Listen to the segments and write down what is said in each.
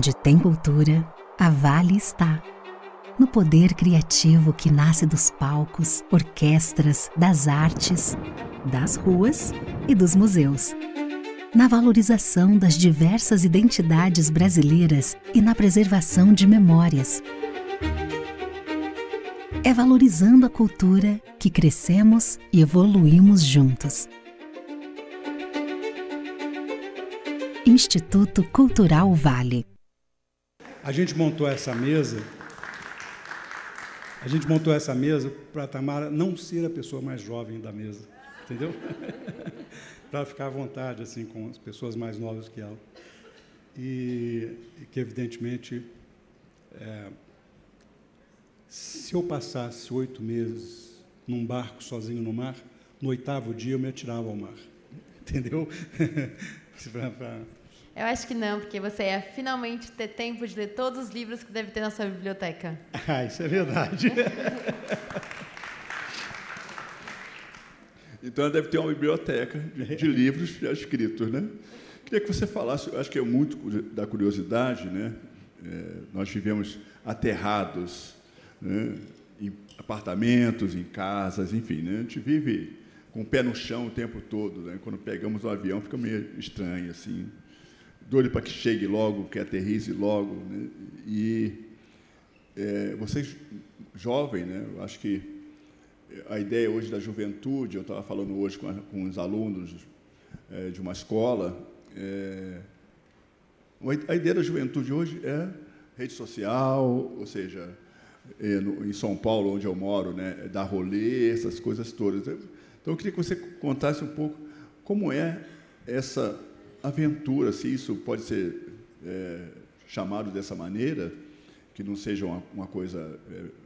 Onde tem cultura, a Vale está. No poder criativo que nasce dos palcos, orquestras, das artes, das ruas e dos museus. Na valorização das diversas identidades brasileiras e na preservação de memórias. É valorizando a cultura que crescemos e evoluímos juntos. Instituto Cultural Vale. A gente montou essa mesa para a Tamara não ser a pessoa mais jovem da mesa, entendeu? Para ficar à vontade assim com as pessoas mais novas que ela. E que, evidentemente, se eu passasse 8 meses num barco sozinho no mar, no 8º dia eu me atirava ao mar, entendeu? Eu acho que não, porque você ia finalmente ter tempo de ler todos os livros que deve ter na sua biblioteca. Ah, isso é verdade. Então, ela deve ter uma biblioteca de livros já escritos, né? Queria que você falasse, acho que é muito da curiosidade, né? Nós vivemos aterrados, né? Em apartamentos, em casas, enfim, né? A gente vive com o pé no chão o tempo todo, né? Quando pegamos o avião, fica meio estranho, assim. Doido para que chegue logo, que aterrize logo, né? E vocês, jovem, né? Eu acho que a ideia hoje da juventude, eu estava falando hoje com os alunos de uma escola, a ideia da juventude hoje é rede social, ou seja, em São Paulo, onde eu moro, né? Dar rolê, essas coisas todas. Então, eu queria que você contasse um pouco como é essa aventura, se isso pode ser chamado dessa maneira, que não seja uma coisa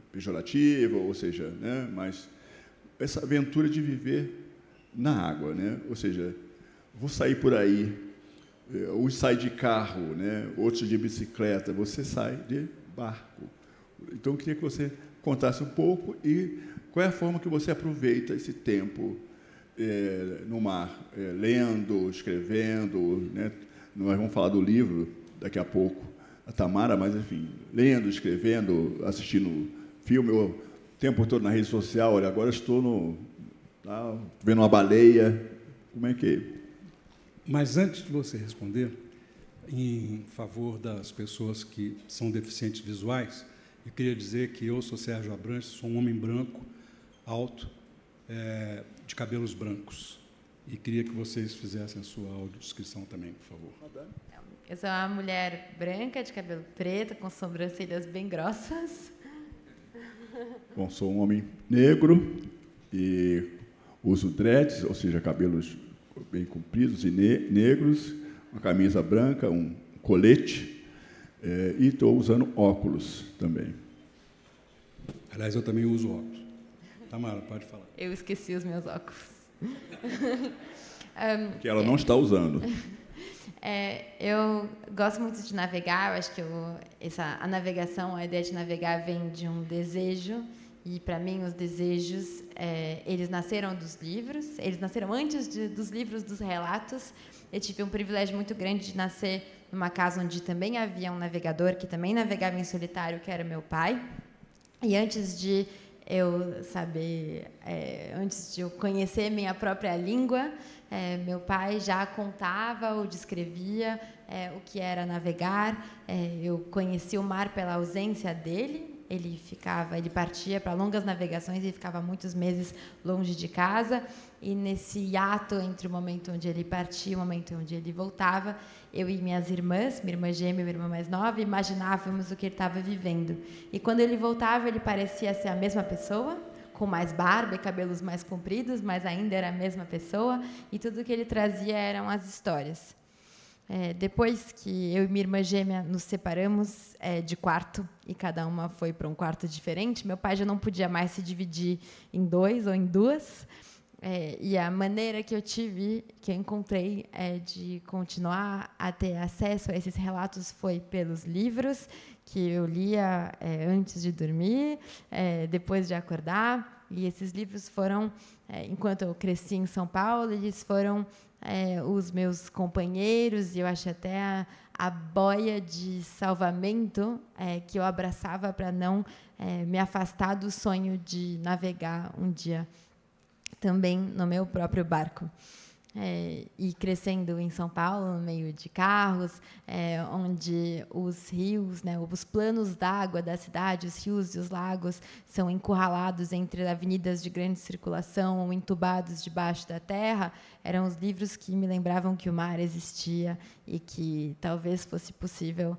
pejorativa, ou seja, né, mas essa aventura de viver na água, né? Ou seja, vou sair por aí, uns saem de carro, né, outros de bicicleta, você sai de barco. Então, eu queria que você contasse um pouco e qual é a forma que você aproveita esse tempo no mar, lendo, escrevendo, né? Nós vamos falar do livro daqui a pouco, a Tamara, mas, enfim, lendo, escrevendo, assistindo filme, o tempo todo na rede social. Olha, agora estou vendo uma baleia. Como é que é? Mas, antes de você responder, em favor das pessoas que são deficientes visuais, eu queria dizer que eu sou Sérgio Abrantes, sou um homem branco, alto, de cabelos brancos. E queria que vocês fizessem a sua audiodescrição também, por favor. Eu sou uma mulher branca, de cabelo preto, com sobrancelhas bem grossas. Bom, sou um homem negro e uso dreads, ou seja, cabelos bem compridos e negros, uma camisa branca, um colete, e estou usando óculos também. Aliás, eu também uso óculos. Tamara, pode falar. Eu esqueci os meus óculos. Que ela não está usando. Eu gosto muito de navegar. Eu acho que a navegação, a ideia de navegar vem de um desejo. E, para mim, os desejos, eles nasceram dos livros. Eles nasceram antes dos livros, dos relatos. Eu tive um privilégio muito grande de nascer numa casa onde também havia um navegador, que também navegava em solitário, que era meu pai. E antes de eu saber, antes de eu conhecer minha própria língua, meu pai já contava ou descrevia o que era navegar. Eu conheci o mar pela ausência dele. Ele partia para longas navegações e ficava muitos meses longe de casa. E nesse hiato entre o momento onde ele partia e o momento onde ele voltava, eu e minhas irmãs, minha irmã gêmea e minha irmã mais nova, imaginávamos o que ele estava vivendo. E quando ele voltava, ele parecia ser a mesma pessoa, com mais barba e cabelos mais compridos, mas ainda era a mesma pessoa, e tudo que ele trazia eram as histórias. Depois que eu e minha irmã gêmea nos separamos de quarto, e cada uma foi para um quarto diferente, meu pai já não podia mais se dividir em 2 ou em 2, e a maneira que eu encontrei de continuar a ter acesso a esses relatos foi pelos livros que eu lia antes de dormir, depois de acordar. E esses livros foram, enquanto eu cresci em São Paulo, eles foram os meus companheiros, e eu acho até a boia de salvamento que eu abraçava para não me afastar do sonho de navegar um dia também no meu próprio barco. E crescendo em São Paulo, no meio de carros, onde os rios, né, os planos d'água da cidade, os rios e os lagos, são encurralados entre avenidas de grande circulação ou entubados debaixo da terra, eram os livros que me lembravam que o mar existia e que talvez fosse possível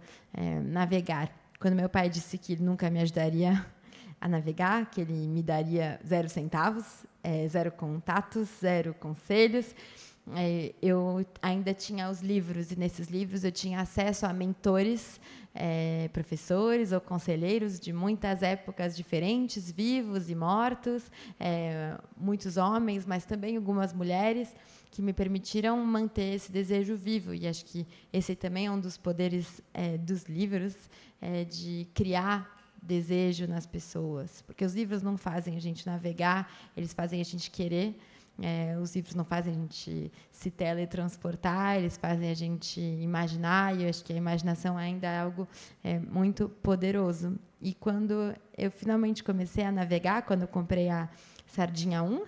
navegar. Quando meu pai disse que ele nunca me ajudaria a navegar, que ele me daria 0 centavos, 0 contatos, 0 conselhos, eu ainda tinha os livros, e nesses livros eu tinha acesso a mentores, professores ou conselheiros de muitas épocas diferentes, vivos e mortos, muitos homens, mas também algumas mulheres, que me permitiram manter esse desejo vivo. E acho que esse também é um dos poderes dos livros, de criar desejo nas pessoas, porque os livros não fazem a gente navegar, eles fazem a gente querer. Os livros não fazem a gente se teletransportar, eles fazem a gente imaginar, e eu acho que a imaginação ainda é algo muito poderoso. E quando eu finalmente comecei a navegar, quando eu comprei a Sardinha 1,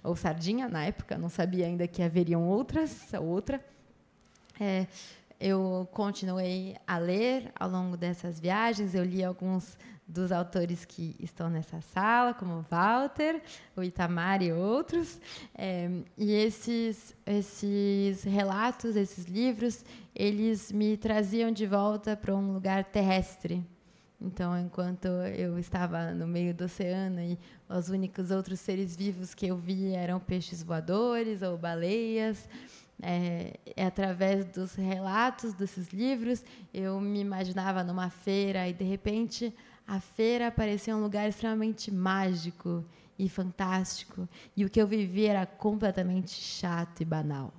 ou Sardinha, na época, não sabia ainda que haveriam outra, eu continuei a ler ao longo dessas viagens. Eu li alguns dos autores que estão nessa sala, como o Walter, o Itamar e outros. E esses relatos, esses livros, eles me traziam de volta para um lugar terrestre. Então, enquanto eu estava no meio do oceano e os únicos outros seres vivos que eu vi eram peixes voadores ou baleias, através dos relatos desses livros, eu me imaginava numa feira e, de repente, a feira parecia um lugar extremamente mágico e fantástico, e o que eu vivia era completamente chato e banal.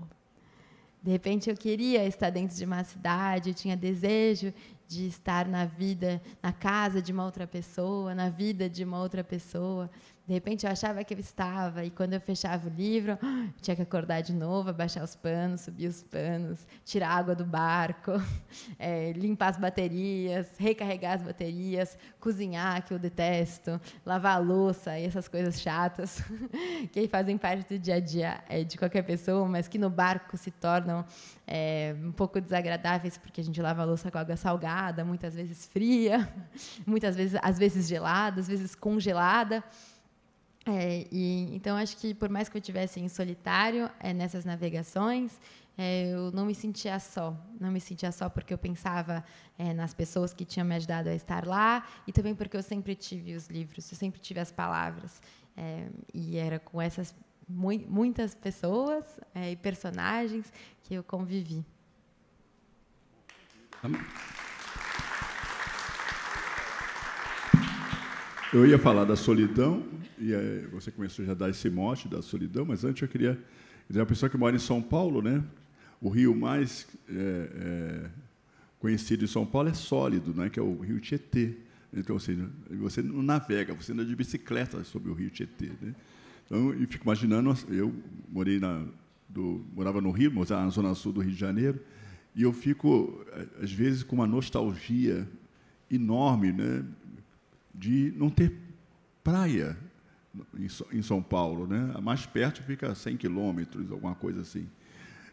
De repente, eu queria estar dentro de uma cidade, eu tinha desejo de estar na vida, na casa de uma outra pessoa, na vida de uma outra pessoa. De repente, eu achava que eu estava, e quando eu fechava o livro, eu tinha que acordar de novo, abaixar os panos, subir os panos, tirar a água do barco, limpar as baterias, recarregar as baterias, cozinhar, que eu detesto, lavar a louça e essas coisas chatas que fazem parte do dia a dia de qualquer pessoa, mas que no barco se tornam um pouco desagradáveis, porque a gente lava a louça com água salgada, muitas vezes fria, às vezes gelada, às vezes congelada. Então, acho que, por mais que eu estivesse em solitário nessas navegações, eu não me sentia só. Não me sentia só porque eu pensava nas pessoas que tinham me ajudado a estar lá, e também porque eu sempre tive os livros, eu sempre tive as palavras. E era com essas muitas pessoas e personagens que eu convivi. Eu ia falar da solidão, e você começou já a dar esse mote da solidão, mas antes eu queria dizer, uma pessoa que mora em São Paulo, né? O rio mais conhecido de São Paulo é sólido, né? Que é o rio Tietê. Então, assim, você não navega, você anda de bicicleta sobre o rio Tietê, né? Então, eu fico imaginando, eu morava no Rio, na zona sul do Rio de Janeiro, e eu fico, às vezes, com uma nostalgia enorme, né? De não ter praia em São Paulo, né? A mais perto fica a 100 quilômetros, alguma coisa assim.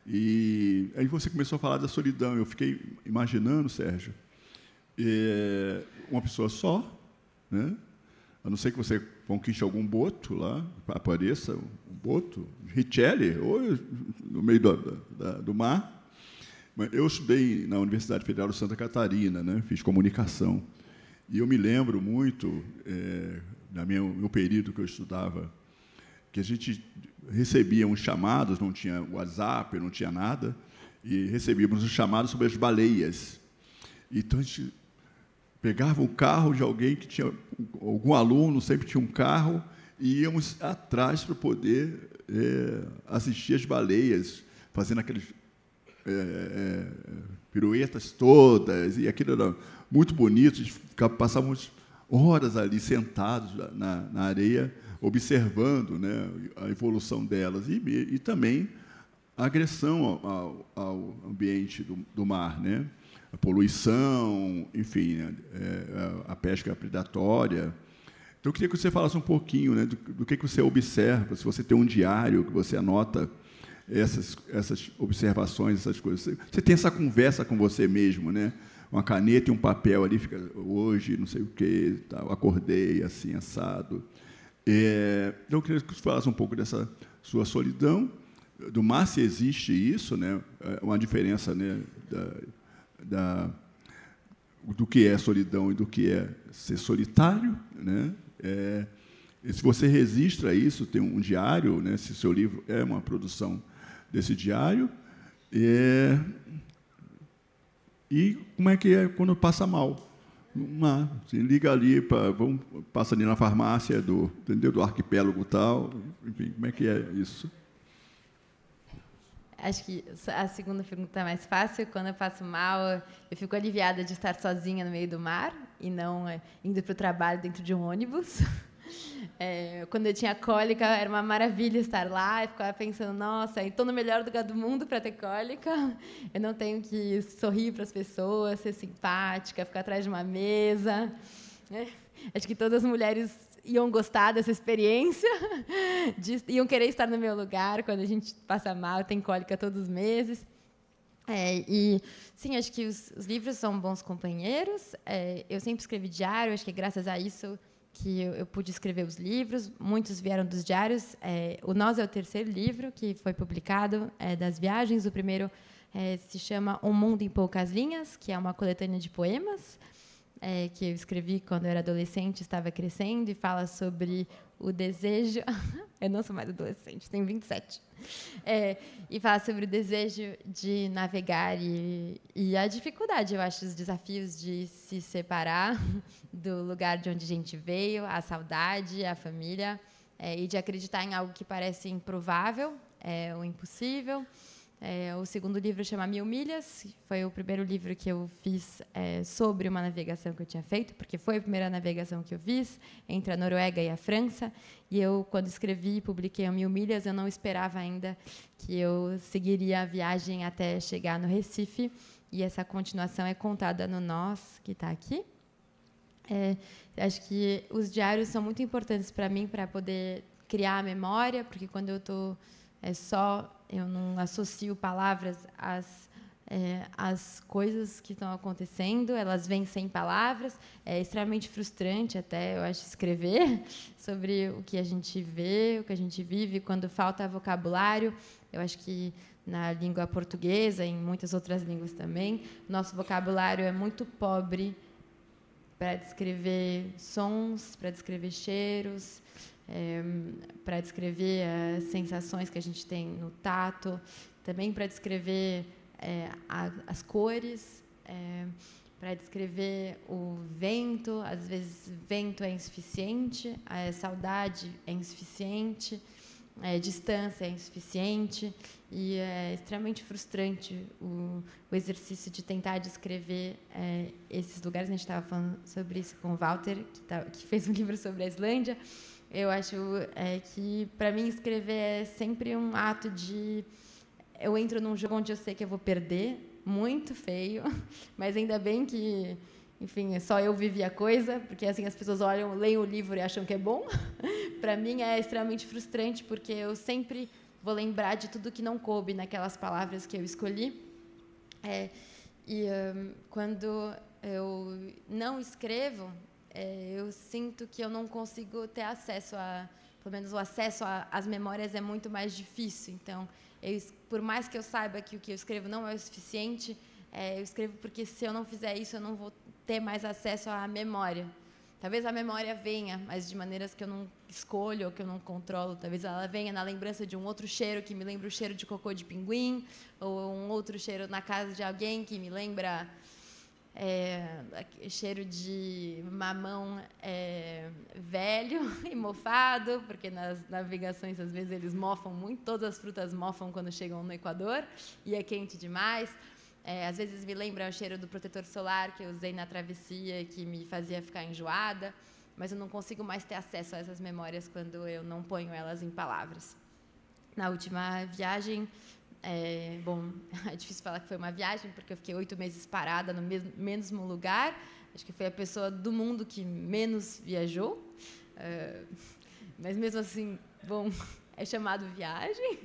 E aí você começou a falar da solidão. Eu fiquei imaginando, Sérgio, uma pessoa só, né? A não ser que você conquiste algum boto lá, apareça um boto, Richelli, ou no meio do mar. Eu estudei na Universidade Federal de Santa Catarina, né? Fiz comunicação. E eu me lembro muito, no meu período que eu estudava, que a gente recebia uns chamados, não tinha WhatsApp, não tinha nada, e recebíamos uns chamados sobre as baleias. Então, a gente pegava o carro de alguém que tinha, algum aluno sempre tinha um carro, e íamos atrás para poder assistir as baleias, fazendo aqueles piruetas todas, e aquilo era muito bonitos. A gente passávamos horas ali sentados na areia, observando, né, a evolução delas e também a agressão ao ambiente do mar, né? A poluição, enfim, né, a pesca predatória. Então, eu queria que você falasse um pouquinho, né, do que você observa, se você tem um diário que você anota essas observações, essas coisas. Você tem essa conversa com você mesmo, né? Uma caneta e um papel ali, fica, hoje, não sei o quê, tal, acordei assim, assado. Então, eu queria que você falasse um pouco dessa sua solidão, do mar, se existe isso, né? Uma diferença, né, do que é solidão e do que é ser solitário, né? E se você registra isso, tem um diário, né? Se seu livro é uma produção desse diário, e como é que é quando passa mal? Assim, liga ali, passa ali na farmácia do arquipélago tal, enfim, como é que é isso? Acho que a segunda pergunta é mais fácil. Quando eu passo mal, eu fico aliviada de estar sozinha no meio do mar e não indo para o trabalho dentro de um ônibus. Quando eu tinha cólica, era uma maravilha estar lá. Eu ficava pensando, nossa, estou no melhor lugar do mundo para ter cólica. Eu não tenho que sorrir para as pessoas, ser simpática, ficar atrás de uma mesa. Acho que todas as mulheres iam gostar dessa experiência, iam querer estar no meu lugar quando a gente passa mal, tem cólica todos os meses. E, sim, acho que os livros são bons companheiros. Eu sempre escrevi diário, acho que é graças a isso que eu pude escrever os livros. Muitos vieram dos diários. O Nós é o terceiro livro que foi publicado das viagens. O primeiro se chama Um Mundo em Poucas Linhas, que é uma coletânea de poemas, que eu escrevi quando eu era adolescente, estava crescendo, e fala sobre o desejo... Eu não sou mais adolescente, tenho 27. E fala sobre o desejo de navegar e a dificuldade, eu acho, os desafios de se separar do lugar de onde a gente veio, a saudade, a família, e de acreditar em algo que parece improvável, ou impossível. O segundo livro chama 1000 Milhas, foi o primeiro livro que eu fiz sobre uma navegação que eu tinha feito, porque foi a primeira navegação que eu fiz entre a Noruega e a França. E eu, quando escrevi e publiquei o 1000 Milhas, eu não esperava ainda que eu seguiria a viagem até chegar no Recife. E essa continuação é contada no Nós, que está aqui. Acho que os diários são muito importantes para mim, para poder criar a memória, porque quando eu estou eu não associo palavras às coisas que estão acontecendo, elas vêm sem palavras. É extremamente frustrante até, eu acho, escrever sobre o que a gente vê, o que a gente vive, quando falta vocabulário. Eu acho que na língua portuguesa, em muitas outras línguas também, nosso vocabulário é muito pobre para descrever sons, para descrever cheiros, para descrever as sensações que a gente tem no tato, também para descrever as cores, para descrever o vento. Às vezes, vento é insuficiente, a saudade é insuficiente, distância é insuficiente, e é extremamente frustrante o exercício de tentar descrever esses lugares. A gente estava falando sobre isso com o Walter, que fez um livro sobre a Islândia. Eu acho que, para mim, escrever é sempre um ato de... Eu entro num jogo onde eu sei que eu vou perder, muito feio, mas ainda bem que, enfim, só eu vivi a coisa, porque assim as pessoas olham, leem o livro e acham que é bom. Para mim é extremamente frustrante, porque eu sempre vou lembrar de tudo que não coube naquelas palavras que eu escolhi. Quando eu não escrevo, eu sinto que eu não consigo ter acesso pelo menos o acesso às memórias é muito mais difícil. Então, por mais que eu saiba que o que eu escrevo não é o suficiente, eu escrevo porque, se eu não fizer isso, eu não vou ter mais acesso à memória. Talvez a memória venha, mas de maneiras que eu não escolho ou que eu não controlo. Talvez ela venha na lembrança de um outro cheiro que me lembra o cheiro de cocô de pinguim, ou um outro cheiro na casa de alguém que me lembra cheiro de mamão velho e mofado, porque nas navegações, às vezes, eles mofam muito. Todas as frutas mofam quando chegam no Equador, e é quente demais. Às vezes me lembra o cheiro do protetor solar que eu usei na travessia, que me fazia ficar enjoada, mas eu não consigo mais ter acesso a essas memórias quando eu não ponho elas em palavras. Na última viagem, bom, é difícil falar que foi uma viagem, porque eu fiquei 8 meses parada no mesmo lugar. Acho que foi a pessoa do mundo que menos viajou. Mas, mesmo assim, bom, é chamado viagem.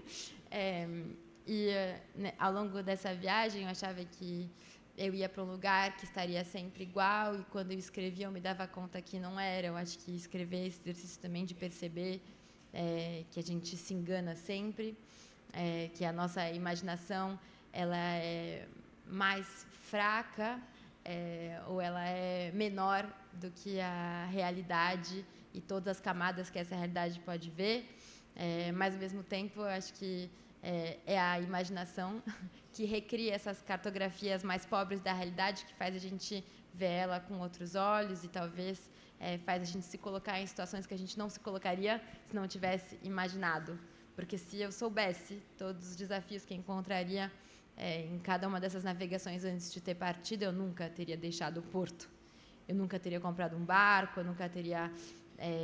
Ao longo dessa viagem, eu achava que eu ia para um lugar que estaria sempre igual, e quando eu escrevia, eu me dava conta que não era. Eu acho que escrever é esse exercício também de perceber que a gente se engana sempre, que a nossa imaginação ela é mais fraca, ou ela é menor do que a realidade e todas as camadas que essa realidade pode ver, mas, ao mesmo tempo, eu acho que é a imaginação que recria essas cartografias mais pobres da realidade, que faz a gente ver ela com outros olhos e talvez faz a gente se colocar em situações que a gente não se colocaria se não tivesse imaginado. Porque se eu soubesse todos os desafios que encontraria em cada uma dessas navegações antes de ter partido, eu nunca teria deixado o porto. Eu nunca teria comprado um barco, eu nunca teria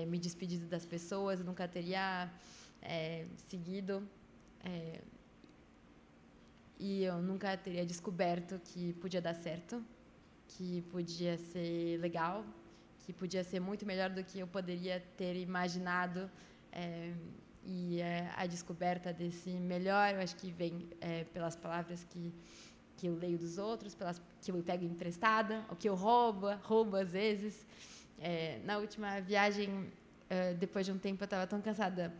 me despedido das pessoas, eu nunca teria seguido, e eu nunca teria descoberto que podia dar certo, que podia ser legal, que podia ser muito melhor do que eu poderia ter imaginado. E a descoberta desse melhor, eu acho que vem pelas palavras que eu leio dos outros, pelas que eu pego emprestada, ou que eu roubo às vezes. Na última viagem, depois de um tempo, eu estava tão cansada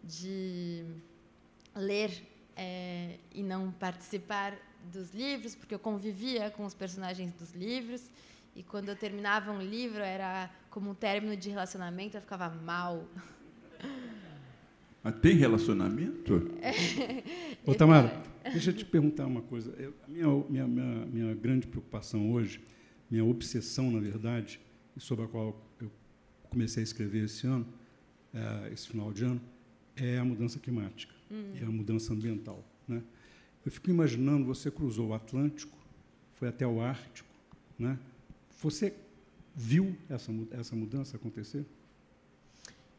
de ler e não participar dos livros, porque eu convivia com os personagens dos livros, e quando eu terminava um livro, era como um término de relacionamento, eu ficava mal. Mas tem relacionamento? Ô, Tamara, deixa eu te perguntar uma coisa. Minha grande preocupação hoje, minha obsessão, na verdade, e sobre a qual eu comecei a escrever esse ano, esse final de ano, é a mudança climática, é a mudança ambiental, né? Eu fico imaginando, você cruzou o Atlântico, foi até o Ártico, né? Você viu essa mudança acontecer?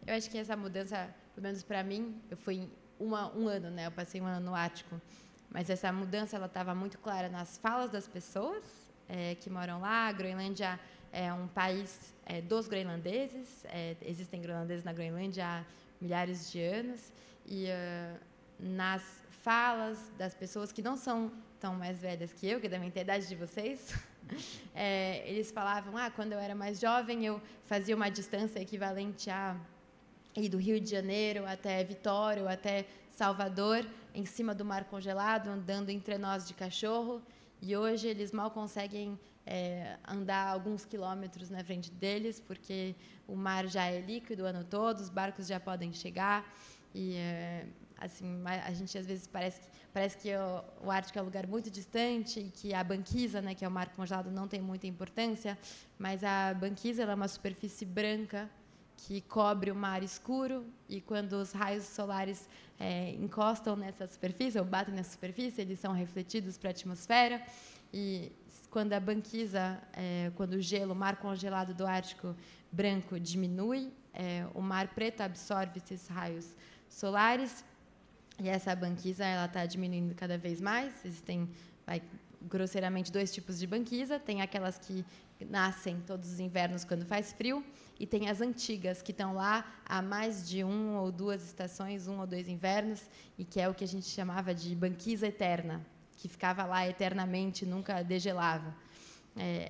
Eu acho que essa mudança, pelo menos para mim, eu fui um ano, né? Eu passei um ano no Ártico, mas essa mudança ela estava muito clara nas falas das pessoas que moram lá. A Groenlândia é um país dos groenlandeses, existem groenlandeses na Groenlândia há milhares de anos, e nas falas das pessoas que não são tão mais velhas que eu, que devem ter a idade de vocês, eles falavam, quando eu era mais jovem, eu fazia uma distância equivalente a ir do Rio de Janeiro até Vitória ou até Salvador, em cima do mar congelado, andando em trenós de cachorro, e hoje eles mal conseguem andar alguns quilômetros na frente deles, porque o mar já é líquido o ano todo, os barcos já podem chegar, e assim, a gente às vezes parece que o Ártico é um lugar muito distante e que a banquisa, né, que é o mar congelado, não tem muita importância, mas a banquisa ela é uma superfície branca que cobre o mar escuro, e quando os raios solares encostam nessa superfície ou batem nessa superfície, eles são refletidos para a atmosfera, e quando a banquisa, quando o gelo, o mar congelado do Ártico branco diminui, o mar preto absorve esses raios solares, e essa banquisa está diminuindo cada vez mais. Existem, grosseiramente, 2 tipos de banquisa. Tem aquelas que nascem todos os invernos quando faz frio, e tem as antigas, que estão lá há mais de 1 ou 2 estações, 1 ou 2 invernos, e que é o que a gente chamava de banquisa eterna, que ficava lá eternamente, nunca degelava.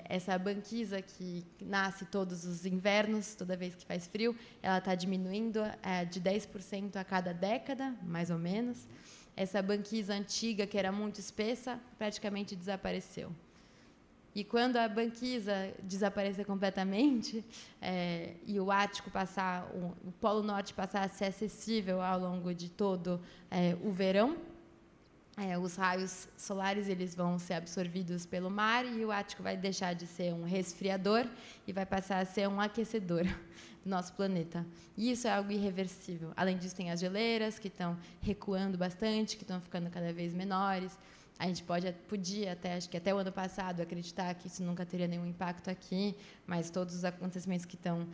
Essa banquisa que nasce todos os invernos, toda vez que faz frio, ela está diminuindo de 10% a cada década, mais ou menos. Essa banquisa antiga, que era muito espessa, praticamente desapareceu. E quando a banquisa desaparecer completamente e o Ártico passar, o Polo Norte passar a ser acessível ao longo de todo o verão, os raios solares eles vão ser absorvidos pelo mar, e o Ártico vai deixar de ser um resfriador e vai passar a ser um aquecedor do nosso planeta. E isso é algo irreversível. Além disso, tem as geleiras, que estão recuando bastante, que estão ficando cada vez menores. A gente podia até, acho que até o ano passado, acreditar que isso nunca teria nenhum impacto aqui, mas todos os acontecimentos que estão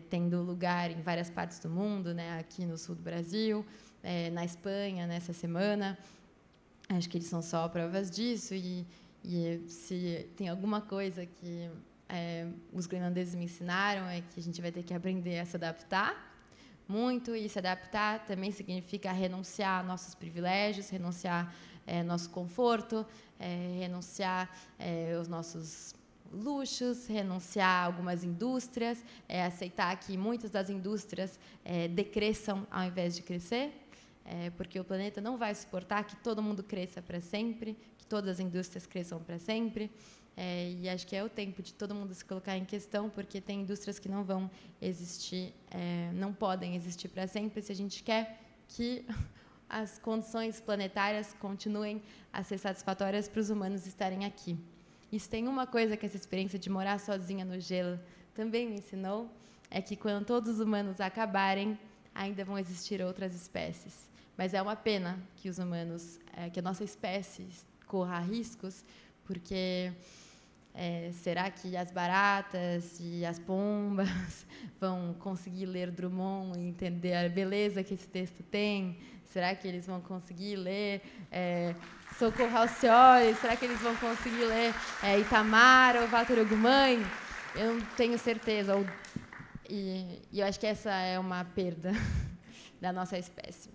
tendo lugar em várias partes do mundo, né, aqui no sul do Brasil, na Espanha, nessa semana, acho que eles são só provas disso. E se tem alguma coisa que os groenlandeses me ensinaram, é que a gente vai ter que aprender a se adaptar muito, e se adaptar também significa renunciar a nossos privilégios, renunciar nosso conforto, renunciar aos nossos luxos, renunciar a algumas indústrias, aceitar que muitas das indústrias decresçam ao invés de crescer, porque o planeta não vai suportar que todo mundo cresça para sempre, que todas as indústrias cresçam para sempre. E acho que é o tempo de todo mundo se colocar em questão, porque tem indústrias que não vão existir, não podem existir para sempre, se a gente quer que as condições planetárias continuem a ser satisfatórias para os humanos estarem aqui. Isso tem uma coisa que essa experiência de morar sozinha no gelo também me ensinou, é que quando todos os humanos acabarem, ainda vão existir outras espécies. Mas é uma pena que os humanos, que a nossa espécie corra riscos, porque será que as baratas e as pombas vão conseguir ler Drummond e entender a beleza que esse texto tem? Será que eles vão conseguir ler Socorro Alcioli? Será que eles vão conseguir ler Itamar ou Walter Ugumãe? Eu não tenho certeza. E eu acho que essa é uma perda da nossa espécie.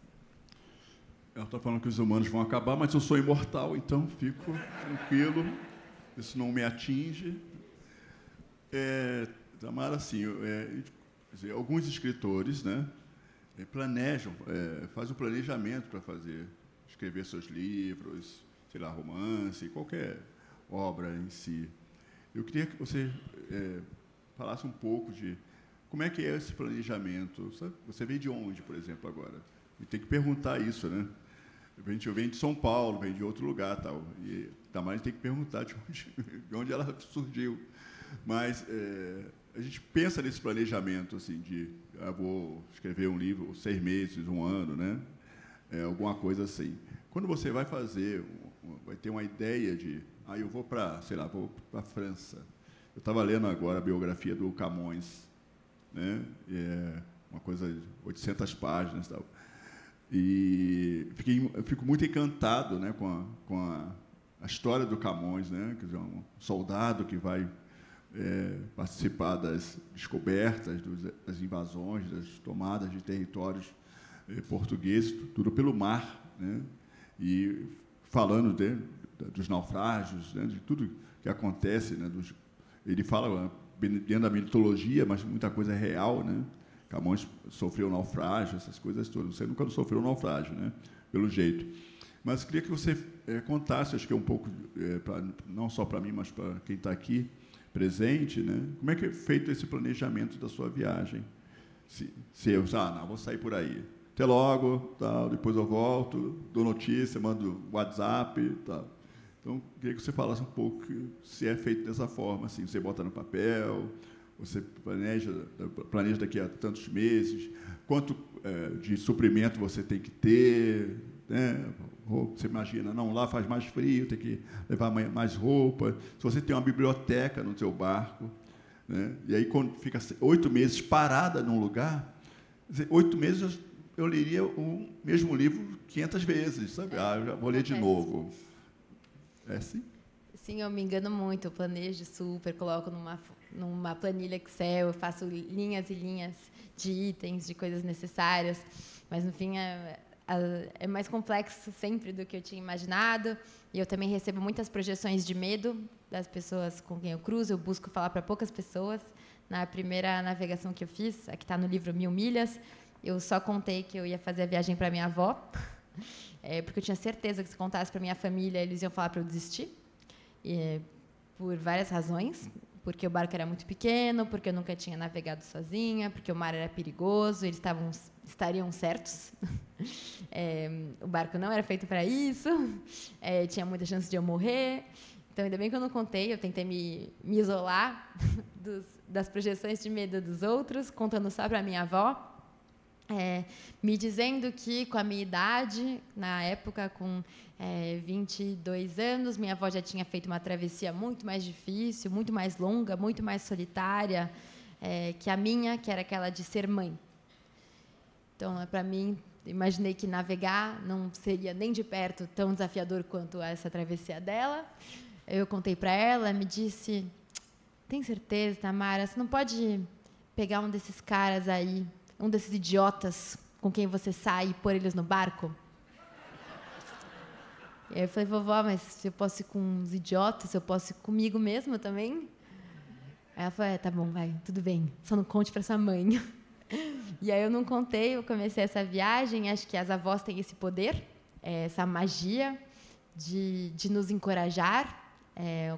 Eu estou falando que os humanos vão acabar, mas eu sou imortal, então fico tranquilo. Isso não me atinge. Tamara, assim, alguns escritores, né, planejam, fazem um planejamento para escrever seus livros, sei lá, romance, qualquer obra em si. Eu queria que você falasse um pouco de como é que é esse planejamento. Sabe? Você veio de onde, por exemplo, agora? E tem que perguntar isso, né? Eu venho de São Paulo, venho de outro lugar, tal. E Tamara tem que perguntar de onde ela surgiu. Mas a gente pensa nesse planejamento, assim, vou escrever um livro 6 meses, 1 ano, né? Alguma coisa assim. Quando você vai vai ter uma ideia de, eu vou para, sei lá, vou para a França. Eu estava lendo agora a biografia do Camões, né? Uma coisa de 800 páginas, tal. E eu fico muito encantado, né, com a história do Camões, né? Quer dizer, um soldado que vai participar das descobertas, das invasões, das tomadas de territórios portugueses, tudo pelo mar, né? E falando dos naufrágios, né? De tudo que acontece, né? Ele fala dentro da mitologia, mas muita coisa é real, né? Camões sofreu naufrágio, essas coisas todas. Você nunca sofreu naufrágio, né? Pelo jeito. Mas queria que você contasse, acho que um pouco, não só para mim, mas para quem está aqui presente, né? Como é que é feito esse planejamento da sua viagem? Se eu vou sair por aí. Até logo, tal, depois eu volto, dou notícia, mando WhatsApp, tal. Então, queria que você falasse um pouco se é feito dessa forma, assim, você bota no papel, você planeja daqui a tantos meses, quanto de suprimento você tem que ter, né? Você imagina, não, lá faz mais frio, tem que levar mais roupa. Se você tem uma biblioteca no seu barco, né? E aí, quando fica 8 meses parada num lugar, 8 meses eu leria o mesmo livro 500 vezes, sabe? Eu já vou ler de novo. É assim? Sim, eu me engano muito, eu planejo super, coloco numa planilha Excel, eu faço linhas e linhas de itens, de coisas necessárias, mas, no fim, é mais complexo sempre do que eu tinha imaginado, e eu também recebo muitas projeções de medo das pessoas com quem eu cruzo, eu busco falar para poucas pessoas. Na primeira navegação que eu fiz, aqui está no livro 1000 milhas, eu só contei que eu ia fazer a viagem para minha avó, porque eu tinha certeza que se contasse para minha família, eles iam falar para eu desistir, por várias razões, porque o barco era muito pequeno, porque eu nunca tinha navegado sozinha, porque o mar era perigoso, eles estariam certos. O barco não era feito para isso, tinha muita chance de eu morrer. Então, ainda bem que eu não contei, eu tentei me isolar das projeções de medo dos outros, contando só para a minha avó. me dizendo que, com a minha idade, na época, com 22 anos, minha avó já tinha feito uma travessia muito mais difícil, muito mais longa, muito mais solitária que a minha, que era aquela de ser mãe. Então, para mim, imaginei que navegar não seria nem de perto tão desafiador quanto essa travessia dela. Eu contei para ela, me disse: tem certeza, Tamara, você não pode pegar um desses caras aí, um desses idiotas com quem você sai e pôr eles no barco? E aí eu falei: vovó, mas se eu posso ir com uns idiotas, eu posso ir comigo mesma também? Aí ela falou: tá bom, vai, tudo bem, só não conte para sua mãe. E aí eu não contei, eu comecei essa viagem. Acho que as avós têm esse poder, essa magia de nos encorajar.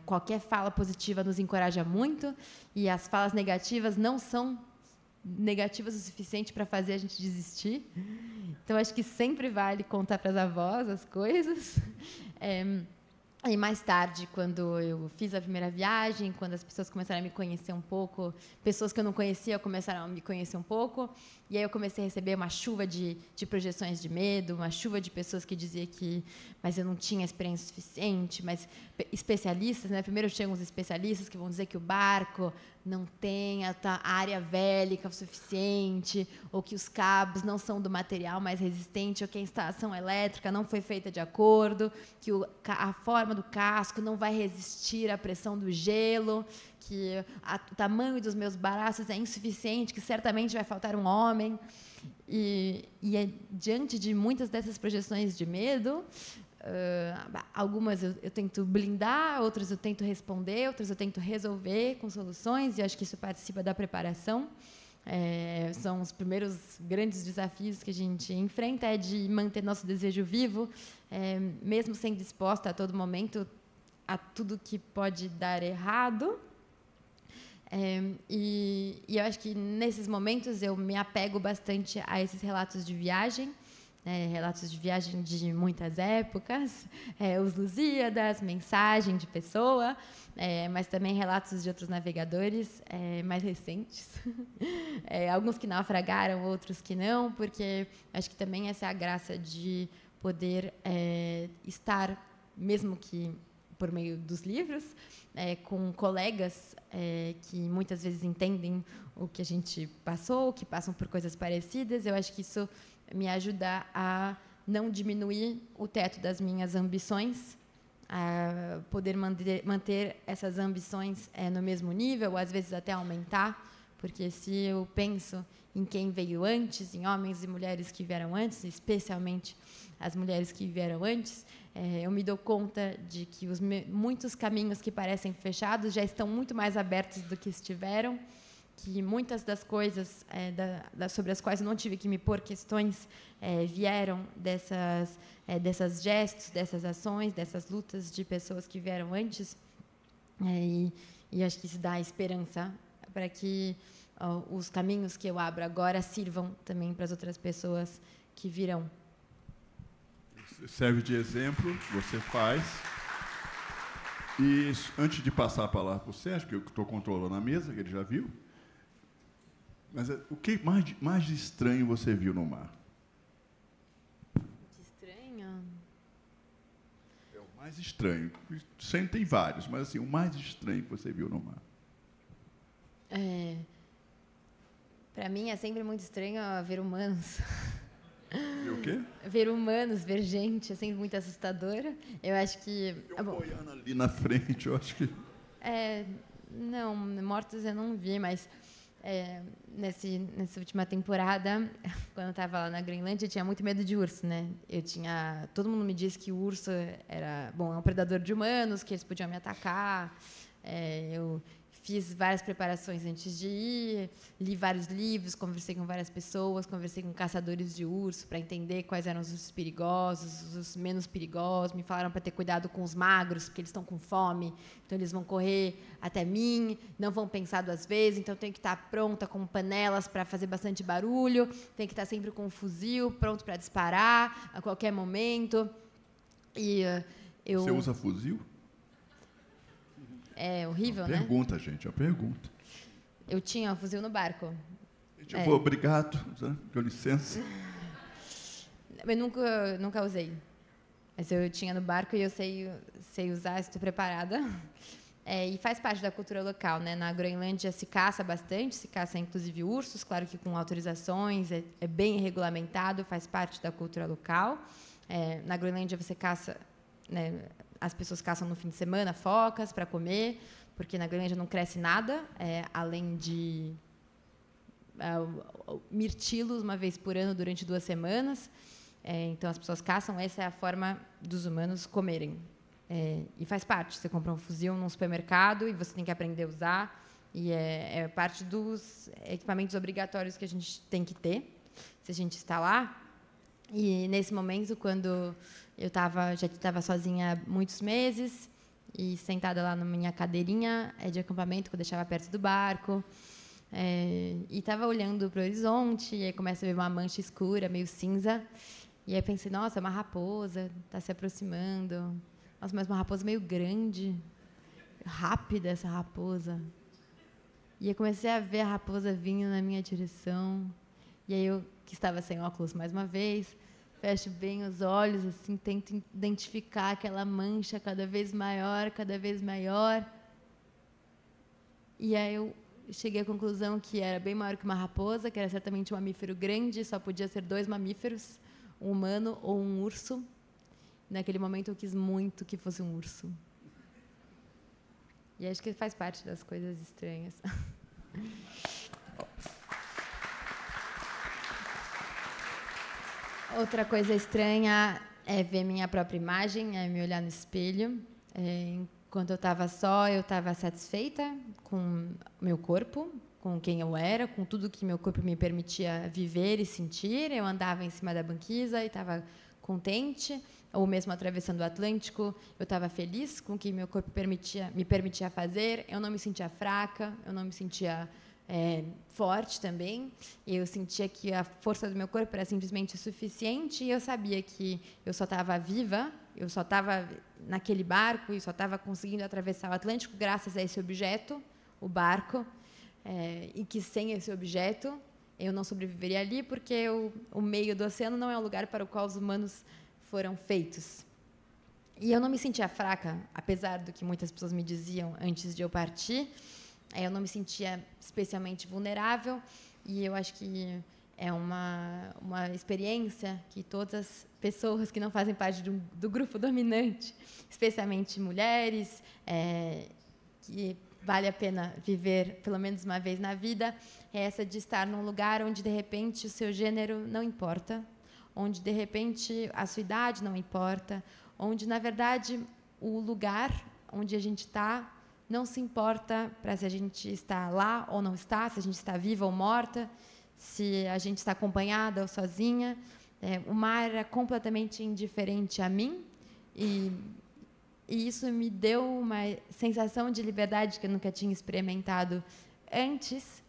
Qualquer fala positiva nos encoraja muito, e as falas negativas não são negativas o suficiente para fazer a gente desistir. Então, acho que sempre vale contar para as avós as coisas. E mais tarde, quando eu fiz a primeira viagem, quando as pessoas começaram a me conhecer um pouco, pessoas que eu não conhecia começaram a me conhecer um pouco, e aí eu comecei a receber uma chuva de projeções de medo, uma chuva de pessoas que diziam que mas eu não tinha experiência suficiente, mas especialistas, né? Primeiro chegam os especialistas que vão dizer que o barco não tem a área vélica o suficiente, ou que os cabos não são do material mais resistente, ou que a instalação elétrica não foi feita de acordo, que a forma do casco não vai resistir à pressão do gelo, que o tamanho dos meus braços é insuficiente, que certamente vai faltar um homem. E diante de muitas dessas projeções de medo, algumas eu tento blindar, outras eu tento responder, outras eu tento resolver com soluções, e acho que isso participa da preparação. São os primeiros grandes desafios que a gente enfrenta, de manter nosso desejo vivo, mesmo sendo disposta a todo momento a tudo que pode dar errado. E eu acho que, nesses momentos, eu me apego bastante a esses relatos de viagem, relatos de viagem de muitas épocas, os Lusíadas, mensagem de pessoa, mas também relatos de outros navegadores mais recentes. Alguns que naufragaram, outros que não, porque acho que também essa é a graça de poder estar, mesmo que por meio dos livros, com colegas que muitas vezes entendem o que a gente passou, que passam por coisas parecidas. Eu acho que isso me ajuda a não diminuir o teto das minhas ambições, a poder manter essas ambições no mesmo nível, ou às vezes até aumentar, porque se eu penso em quem veio antes, em homens e mulheres que vieram antes, especialmente as mulheres que vieram antes, eu me dou conta de que muitos caminhos que parecem fechados já estão muito mais abertos do que estiveram, que muitas das coisas sobre as quais eu não tive que me pôr questões vieram dessas gestos, dessas ações, dessas lutas de pessoas que vieram antes, e acho que isso dá esperança para que os caminhos que eu abro agora sirvam também para as outras pessoas que virão. Serve de exemplo, você faz. E antes de passar a palavra para o Sérgio, que eu estou controlando a mesa, que ele já viu, mas o que mais de estranho você viu no mar? De estranho? É o mais estranho. Sempre tem vários, mas assim, o mais estranho que você viu no mar. Para mim é sempre muito estranho ver humanos. Ver o quê? Ver humanos, ver gente, é sempre muito assustadora. Eu acho que... Boiando ali na frente, eu acho que... Não, mortos eu não vi, mas nessa última temporada, quando eu estava lá na Groenlândia, eu tinha muito medo de urso, né? Todo mundo me disse que o urso é um predador de humanos, que eles podiam me atacar. Eu fiz várias preparações antes de ir, li vários livros, conversei com várias pessoas, conversei com caçadores de urso para entender quais eram os ursos perigosos, os menos perigosos. Me falaram para ter cuidado com os magros, porque eles estão com fome, então eles vão correr até mim, não vão pensar duas vezes, então tenho que estar pronta com panelas para fazer bastante barulho, tenho que estar sempre com um fuzil pronto para disparar a qualquer momento. Você usa fuzil? É horrível, né? Pergunta, gente, é uma pergunta. Eu tinha um fuzil no barco. Tipo, obrigado, com licença. Eu nunca usei. Mas eu tinha no barco e eu sei usar, estou preparada. E faz parte da cultura local, né? Na Groenlândia se caça bastante, se caça inclusive ursos, claro que com autorizações, é bem regulamentado, faz parte da cultura local. Na Groenlândia você caça, né, as pessoas caçam no fim de semana focas para comer, porque na Groenlândia não cresce nada, além de mirtilos uma vez por ano durante 2 semanas. Então as pessoas caçam, essa é a forma dos humanos comerem. E faz parte, você compra um fuzil num supermercado e você tem que aprender a usar, e é parte dos equipamentos obrigatórios que a gente tem que ter, se a gente está lá. E nesse momento, quando eu já estava sozinha há muitos meses, e sentada lá na minha cadeirinha de acampamento, que eu deixava perto do barco, e estava olhando para o horizonte, e aí começa a ver uma mancha escura, meio cinza, e aí eu pensei, nossa, é uma raposa, está se aproximando. Nossa, mas uma raposa meio grande, rápida essa raposa. E eu comecei a ver a raposa vindo na minha direção. E aí eu, que estava sem óculos mais uma vez, fecho bem os olhos, assim, tento identificar aquela mancha cada vez maior, cada vez maior. E aí eu cheguei à conclusão que era bem maior que uma raposa, que era certamente um mamífero grande, só podia ser 2 mamíferos, um humano ou um urso. Naquele momento, eu quis muito que fosse um urso. E acho que faz parte das coisas estranhas. Outra coisa estranha é ver minha própria imagem, é me olhar no espelho. Enquanto eu estava só, eu estava satisfeita com o meu corpo, com quem eu era, com tudo que meu corpo me permitia viver e sentir. Eu andava em cima da banquisa e estava contente, ou mesmo atravessando o Atlântico, eu estava feliz com o que meu corpo me permitia fazer. Eu não me sentia fraca, eu não me sentia forte também. Eu sentia que a força do meu corpo era simplesmente suficiente, e eu sabia que eu só estava viva, eu só estava naquele barco e só estava conseguindo atravessar o Atlântico graças a esse objeto, o barco, e que sem esse objeto eu não sobreviveria ali, porque o meio do oceano não é um lugar para o qual os humanos foram feitos. E eu não me sentia fraca, apesar do que muitas pessoas me diziam antes de eu partir. Eu não me sentia especialmente vulnerável, e eu acho que é uma experiência que todas as pessoas que não fazem parte do grupo dominante, especialmente mulheres, que vale a pena viver pelo menos uma vez na vida, é essa de estar num lugar onde, de repente, o seu gênero não importa, onde, de repente, a sua idade não importa, onde, na verdade, o lugar onde a gente está não se importa para se a gente está lá ou não está, se a gente está viva ou morta, se a gente está acompanhada ou sozinha. O mar era completamente indiferente a mim, e isso me deu uma sensação de liberdade que eu nunca tinha experimentado antes.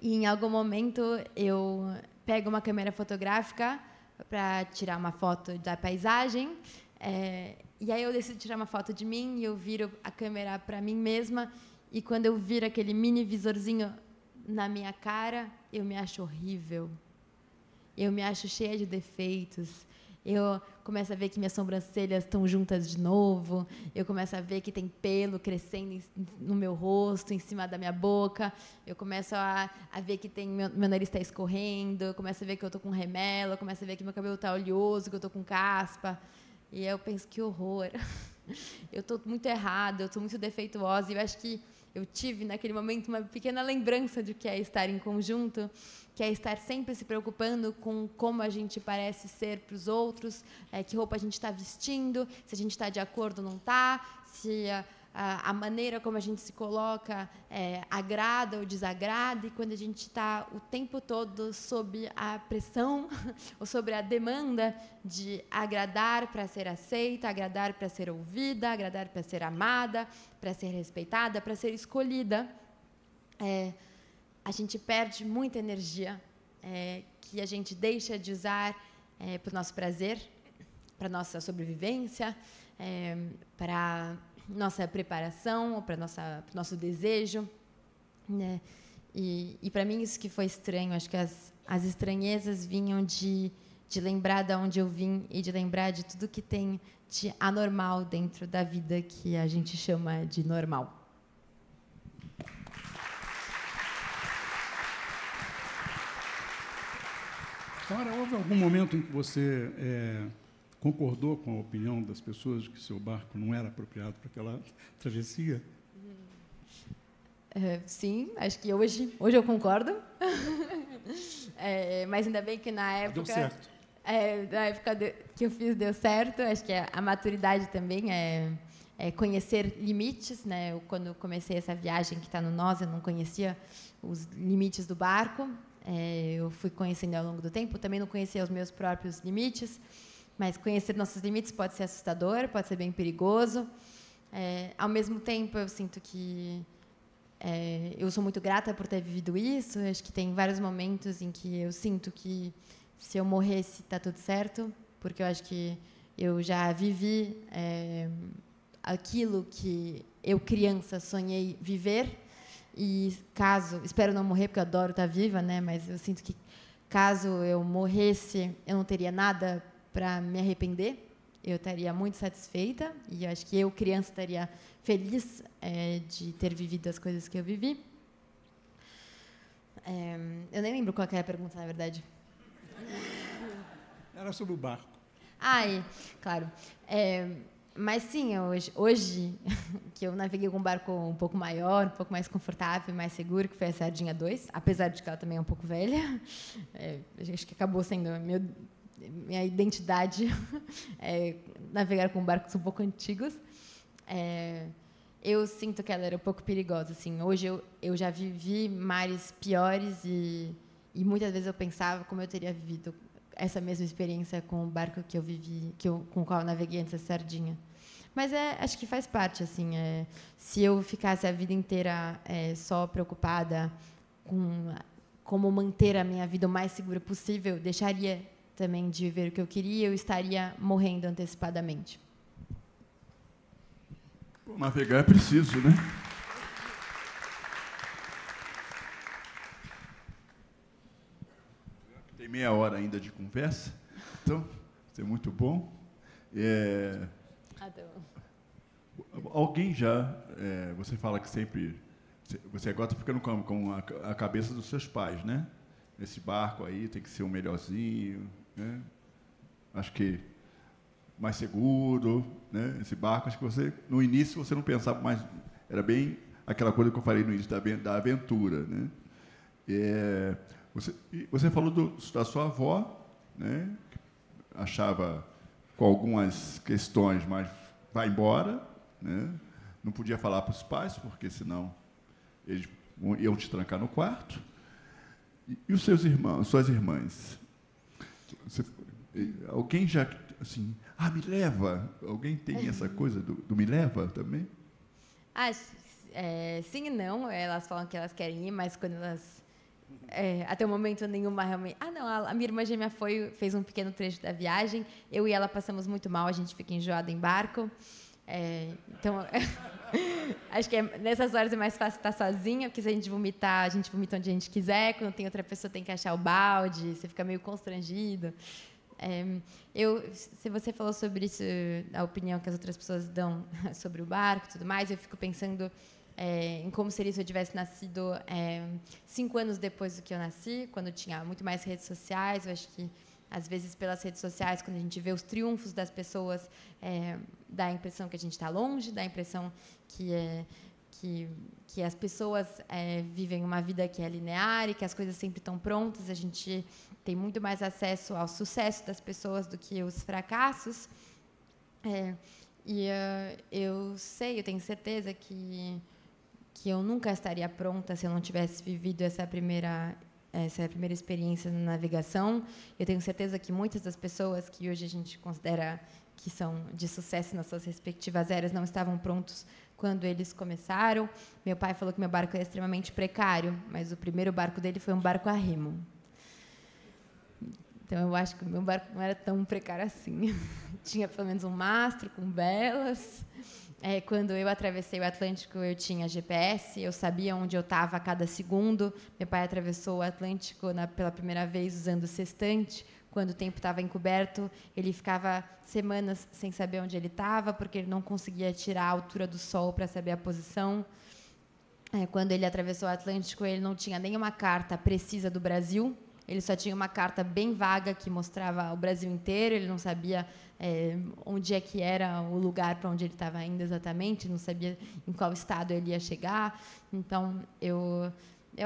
E, em algum momento, eu pego uma câmera fotográfica para tirar uma foto da paisagem, e aí eu decido tirar uma foto de mim, e eu viro a câmera para mim mesma, e quando eu viro aquele mini visorzinho na minha cara, eu me acho horrível. Eu me acho cheia de defeitos. Eu começo a ver que minhas sobrancelhas estão juntas de novo. Eu começo a ver que tem pelo crescendo no meu rosto, em cima da minha boca. Eu começo a ver que meu nariz está escorrendo. Eu começo a ver que eu estou com remela. Eu começo a ver que meu cabelo está oleoso, que eu estou com caspa. E aí eu penso, que horror. Eu estou muito errada, eu estou muito defeituosa. E eu acho que eu tive, naquele momento, uma pequena lembrança de que é estar em conjunto, que é estar sempre se preocupando com como a gente parece ser para os outros, que roupa a gente está vestindo, se a gente está de acordo ou não está, se a maneira como a gente se coloca agrada ou desagrada, e quando a gente está o tempo todo sob a pressão ou sobre a demanda de agradar para ser aceita, agradar para ser ouvida, agradar para ser amada, para ser respeitada, para ser escolhida, a gente perde muita energia que a gente deixa de usar para o nosso prazer, para a nossa sobrevivência, para nossa preparação, ou para o nosso desejo, né? E para mim isso que foi estranho, acho que as estranhezas vinham de lembrar de onde eu vim e de lembrar de tudo que tem de anormal dentro da vida que a gente chama de normal. Clara, houve algum momento em que você concordou com a opinião das pessoas de que seu barco não era apropriado para aquela travessia? Sim, acho que hoje eu concordo. Mas ainda bem que na época... Deu certo. Na época que eu fiz deu certo. Acho que a maturidade também é conhecer limites, né? Quando eu comecei essa viagem que está no Nós, eu não conhecia os limites do barco. Eu fui conhecendo ao longo do tempo. Também não conhecia os meus próprios limites, mas conhecer nossos limites pode ser assustador, pode ser bem perigoso. Ao mesmo tempo, eu sinto que eu sou muito grata por ter vivido isso. Acho que tem vários momentos em que eu sinto que se eu morresse está tudo certo, porque eu acho que eu já vivi aquilo que eu criança sonhei viver. E espero não morrer, porque eu adoro estar viva, né? Mas eu sinto que caso eu morresse, eu não teria nada para me arrepender. Eu estaria muito satisfeita e eu acho que eu, criança, estaria feliz de ter vivido as coisas que eu vivi. Eu nem lembro qual que era a pergunta, na verdade. Era sobre o barco. Claro. Mas sim, hoje que eu naveguei com um barco um pouco maior, um pouco mais confortável, mais seguro, que foi a Sardinha 2, apesar de que ela também é um pouco velha. Acho que acabou sendo minha identidade navegar com barcos um pouco antigos. Eu sinto que ela era um pouco perigosa. Assim. Hoje eu já vivi mares piores e muitas vezes eu pensava como eu teria vivido essa mesma experiência com o barco que eu vivi, com o qual eu naveguei antes da Sardinha. Mas acho que faz parte, assim. Se eu ficasse a vida inteira só preocupada com como manter a minha vida o mais segura possível, deixaria também de viver o que eu queria, eu estaria morrendo antecipadamente. Navegar é preciso, né? Tem meia hora ainda de conversa, então, isso é muito bom. Alguém já... você fala que sempre... Você agora está ficando com a cabeça dos seus pais, né? Esse barco aí tem que ser o melhorzinho, né? Acho que mais seguro, né? Esse barco, acho que você, no início, você não pensava mais... Era bem aquela coisa que eu falei no início, da aventura, né? Você falou da sua avó, né? Achava com algumas questões, mas vai embora, né? Não podia falar para os pais, porque senão eles iam te trancar no quarto. E os seus irmãos, suas irmãs? Alguém já, assim, me leva? Alguém tem essa coisa do me leva também? Sim e não. Elas falam que elas querem ir, mas quando elas... até o momento nenhuma realmente... a minha irmã gêmea fez um pequeno trecho da viagem. Eu e ela passamos muito mal, a gente fica enjoada em barco. Então, acho que nessas horas é mais fácil estar sozinha, porque se a gente vomitar, a gente vomita onde a gente quiser. Quando tem outra pessoa, tem que achar o balde, você fica meio constrangido. Se você falou sobre isso, a opinião que as outras pessoas dão sobre o barco e tudo mais, eu fico pensando em como seria se eu tivesse nascido 5 anos depois do que eu nasci, quando tinha muito mais redes sociais. Eu acho que, às vezes, pelas redes sociais, quando a gente vê os triunfos das pessoas, dá a impressão que a gente está longe, dá a impressão que as pessoas vivem uma vida que é linear e que as coisas sempre estão prontas. A gente tem muito mais acesso ao sucesso das pessoas do que os fracassos. Eu tenho certeza que eu nunca estaria pronta se eu não tivesse vivido essa primeira experiência na navegação. Eu tenho certeza que muitas das pessoas que hoje a gente considera que são de sucesso nas suas respectivas eras não estavam prontos quando eles começaram. Meu pai falou que meu barco é extremamente precário, mas o primeiro barco dele foi um barco a remo. Então, eu acho que o meu barco não era tão precário assim. Tinha, pelo menos, um mastro com velas. quando eu atravessei o Atlântico, eu tinha GPS, eu sabia onde eu estava a cada segundo. Meu pai atravessou o Atlântico pela primeira vez usando sextante. Quando o tempo estava encoberto, ele ficava semanas sem saber onde ele estava, porque ele não conseguia tirar a altura do sol para saber a posição. Quando ele atravessou o Atlântico, ele não tinha nenhuma carta precisa do Brasil. Ele só tinha uma carta bem vaga que mostrava o Brasil inteiro. Ele não sabia onde é que era o lugar para onde ele estava indo exatamente, não sabia em qual estado ele ia chegar. Então, eu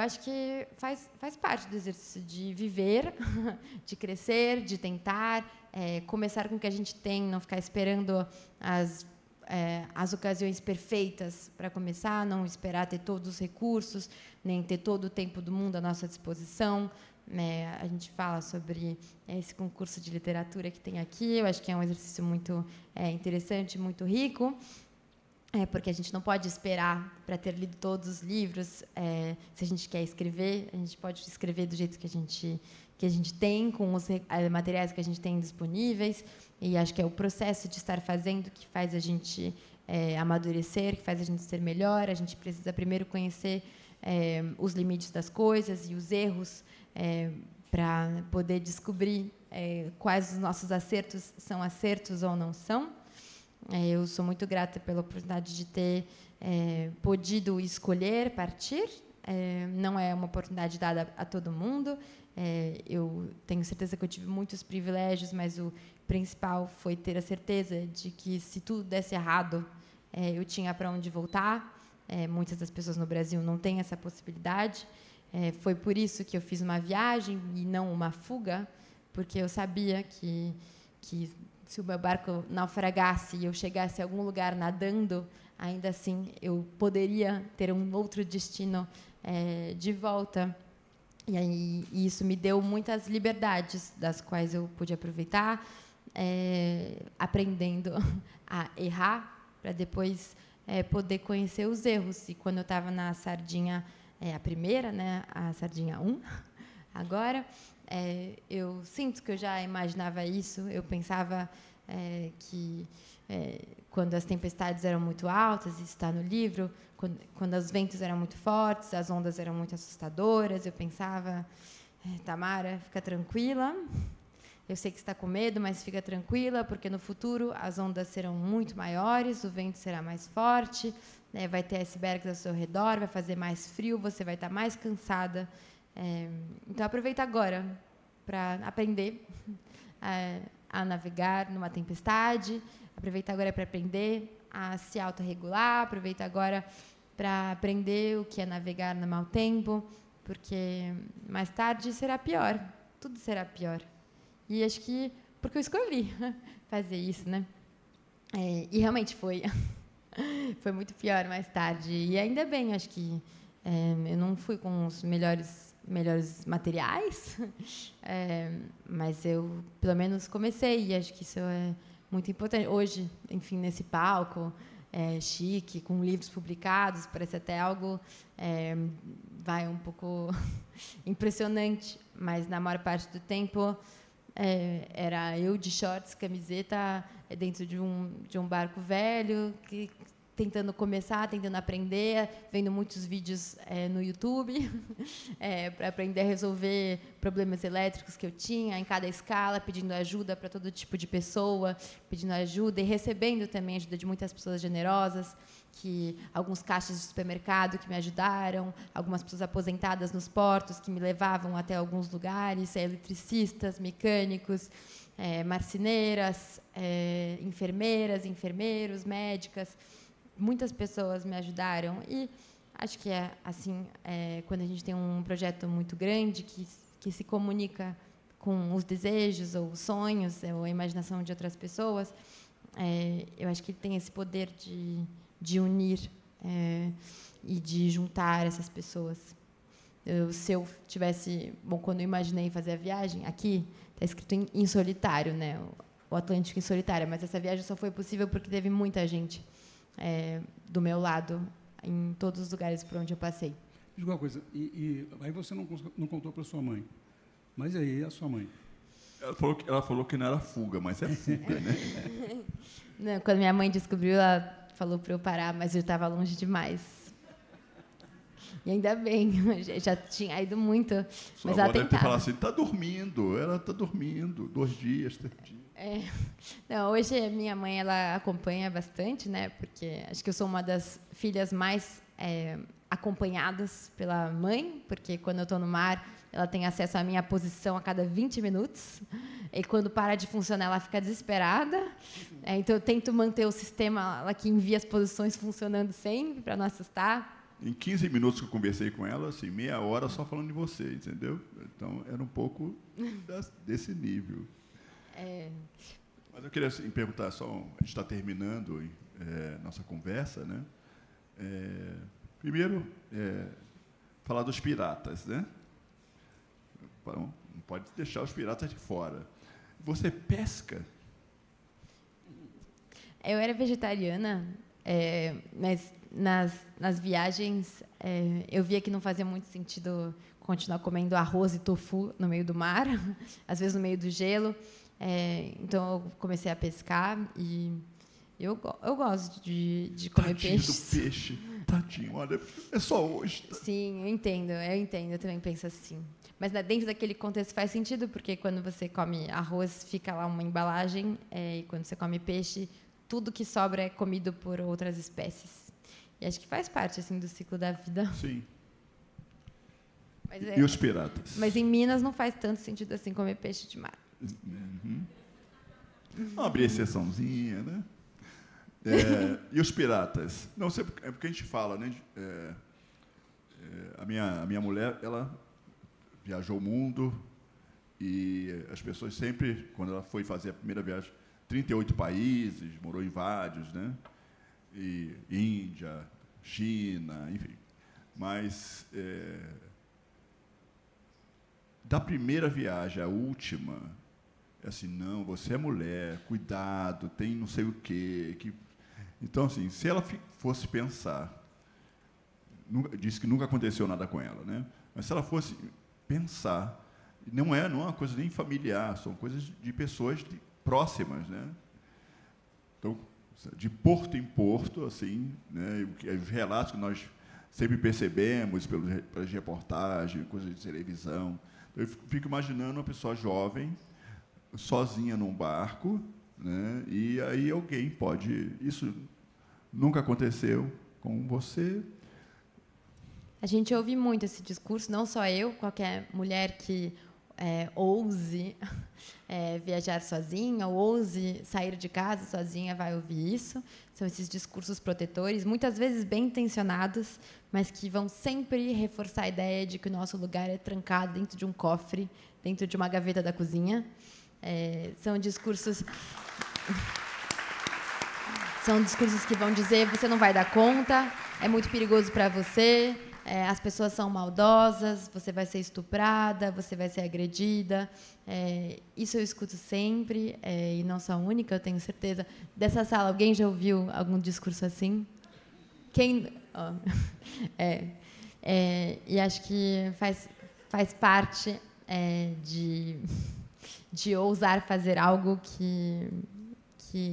acho que faz parte do exercício de viver, de crescer, de tentar, começar com o que a gente tem, não ficar esperando as ocasiões perfeitas para começar, não esperar ter todos os recursos, nem ter todo o tempo do mundo à nossa disposição. A gente fala sobre esse concurso de literatura que tem aqui. Eu acho que é um exercício muito interessante, muito rico, porque a gente não pode esperar para ter lido todos os livros. Se a gente quer escrever, a gente pode escrever do jeito que a gente tem, com os materiais que a gente tem disponíveis. E acho que é o processo de estar fazendo que faz a gente amadurecer, que faz a gente ser melhor. A gente precisa primeiro conhecer os limites das coisas e os erros, para poder descobrir quais os nossos acertos são acertos ou não são. Eu sou muito grata pela oportunidade de ter podido escolher partir. Não é uma oportunidade dada a todo mundo. Eu tenho certeza que eu tive muitos privilégios, mas o principal foi ter a certeza de que, se tudo desse errado, eu tinha para onde voltar. Muitas das pessoas no Brasil não têm essa possibilidade. Foi por isso que eu fiz uma viagem e não uma fuga, porque eu sabia que se o meu barco naufragasse e eu chegasse a algum lugar nadando, ainda assim eu poderia ter um outro destino de volta. E isso me deu muitas liberdades, das quais eu pude aproveitar, aprendendo a errar, para depois poder conhecer os erros. E quando eu estava na Sardinha, a primeira, né, a Sardinha 1, agora, eu sinto que eu já imaginava isso. Eu pensava que, quando as tempestades eram muito altas, isso está no livro, quando os ventos eram muito fortes, as ondas eram muito assustadoras, eu pensava, Tamara, fica tranquila, eu sei que você está com medo, mas fica tranquila, porque no futuro as ondas serão muito maiores, o vento será mais forte, vai ter icebergs ao seu redor, vai fazer mais frio, você vai estar mais cansada. Então, aproveita agora para aprender a navegar numa tempestade, aproveita agora para aprender a se autorregular, aproveita agora para aprender o que é navegar no mau tempo, porque mais tarde será pior, tudo será pior. E acho que porque eu escolhi fazer isso, né? E realmente foi. Foi muito pior mais tarde. E ainda bem, acho que eu não fui com os melhores materiais, mas eu, pelo menos, comecei. E acho que isso é muito importante. Hoje, enfim, nesse palco chique, com livros publicados, parece até algo vai um pouco impressionante, mas na maior parte do tempo era eu de shorts, camiseta, dentro de um barco velho, tentando começar, tentando aprender, vendo muitos vídeos no YouTube, para aprender a resolver problemas elétricos que eu tinha em cada escala, pedindo ajuda para todo tipo de pessoa, pedindo ajuda e recebendo também ajuda de muitas pessoas generosas, alguns caixas de supermercado que me ajudaram, algumas pessoas aposentadas nos portos que me levavam até alguns lugares, eletricistas, mecânicos, marceneiras, enfermeiras, enfermeiros, médicas. Muitas pessoas me ajudaram. E acho que assim, quando a gente tem um projeto muito grande que se comunica com os desejos ou os sonhos ou a imaginação de outras pessoas, eu acho que ele tem esse poder de unir e de juntar essas pessoas. Se eu tivesse... Bom, quando eu imaginei fazer a viagem, aqui está escrito em solitário, né? O Atlântico em solitário, mas essa viagem só foi possível porque teve muita gente do meu lado, em todos os lugares por onde eu passei. Diz uma coisa, e aí você não contou para sua mãe, mas aí a sua mãe? Ela falou que não era fuga, mas é fuga, né? Não, quando minha mãe descobriu, ela falou para eu parar, mas eu estava longe demais. E ainda bem, já tinha ido muito. Sua mas avó ela deve ter tentava. falado assim, está dormindo, ela está dormindo, 2 dias, 3 dias. Não, hoje a minha mãe ela acompanha bastante, né? Porque acho que eu sou uma das filhas mais acompanhadas pela mãe, porque quando eu estou no mar, ela tem acesso à minha posição a cada 20 minutos, e quando para de funcionar, ela fica desesperada. Então, eu tento manter o sistema lá que envia as posições funcionando sempre, para não assustar. Em 15 minutos que eu conversei com ela, assim, meia hora só falando de você, entendeu? Então, era um pouco desse nível. Mas eu queria assim, perguntar só, a gente está terminando nossa conversa, né? Primeiro, falar dos piratas, né? Não pode deixar os piratas de fora. Você pesca? Eu era vegetariana, mas nas viagens eu via que não fazia muito sentido continuar comendo arroz e tofu no meio do mar, às vezes no meio do gelo. Então eu comecei a pescar e eu gosto de comer peixe. Do peixe. Tadinho, olha, é só hoje. Tá? Sim, eu entendo, eu também penso assim. Mas dentro daquele contexto faz sentido, porque quando você come arroz, fica lá uma embalagem, e quando você come peixe, tudo que sobra é comido por outras espécies. E acho que faz parte assim, do ciclo da vida. Sim. E os piratas? Mas em Minas não faz tanto sentido assim comer peixe de mar. Uhum. Vamos abrir exceçãozinha, né? E os piratas? Não sei, é porque a gente fala, né? A minha mulher, ela viajou o mundo e as pessoas sempre, quando ela foi fazer a primeira viagem, 38 países, morou em vários, né? E Índia, China, enfim. Mas da primeira viagem à última, é assim, não, você é mulher, cuidado, tem não sei o quê. Então, assim, se ela fosse pensar, disse que nunca aconteceu nada com ela, né? Mas se ela fosse pensar, não é uma coisa nem familiar, são coisas de pessoas próximas, né? Então, de porto em porto, assim, né? Os relatos que nós sempre percebemos pelas reportagens, coisas de televisão. Eu fico imaginando uma pessoa jovem, sozinha num barco, né? E aí alguém pode... Isso nunca aconteceu com você? A gente ouve muito esse discurso, não só eu, qualquer mulher que ouse viajar sozinha, ou ouse sair de casa sozinha vai ouvir isso. São esses discursos protetores, muitas vezes bem intencionados, mas que vão sempre reforçar a ideia de que o nosso lugar é trancado dentro de um cofre, dentro de uma gaveta da cozinha. São discursos que vão dizer: você não vai dar conta, é muito perigoso para você, as pessoas são maldosas, você vai ser estuprada, você vai ser agredida. Isso eu escuto sempre, e não sou a única, eu tenho certeza. Dessa sala, alguém já ouviu algum discurso assim? Quem? Oh. E acho que faz parte de ousar fazer algo que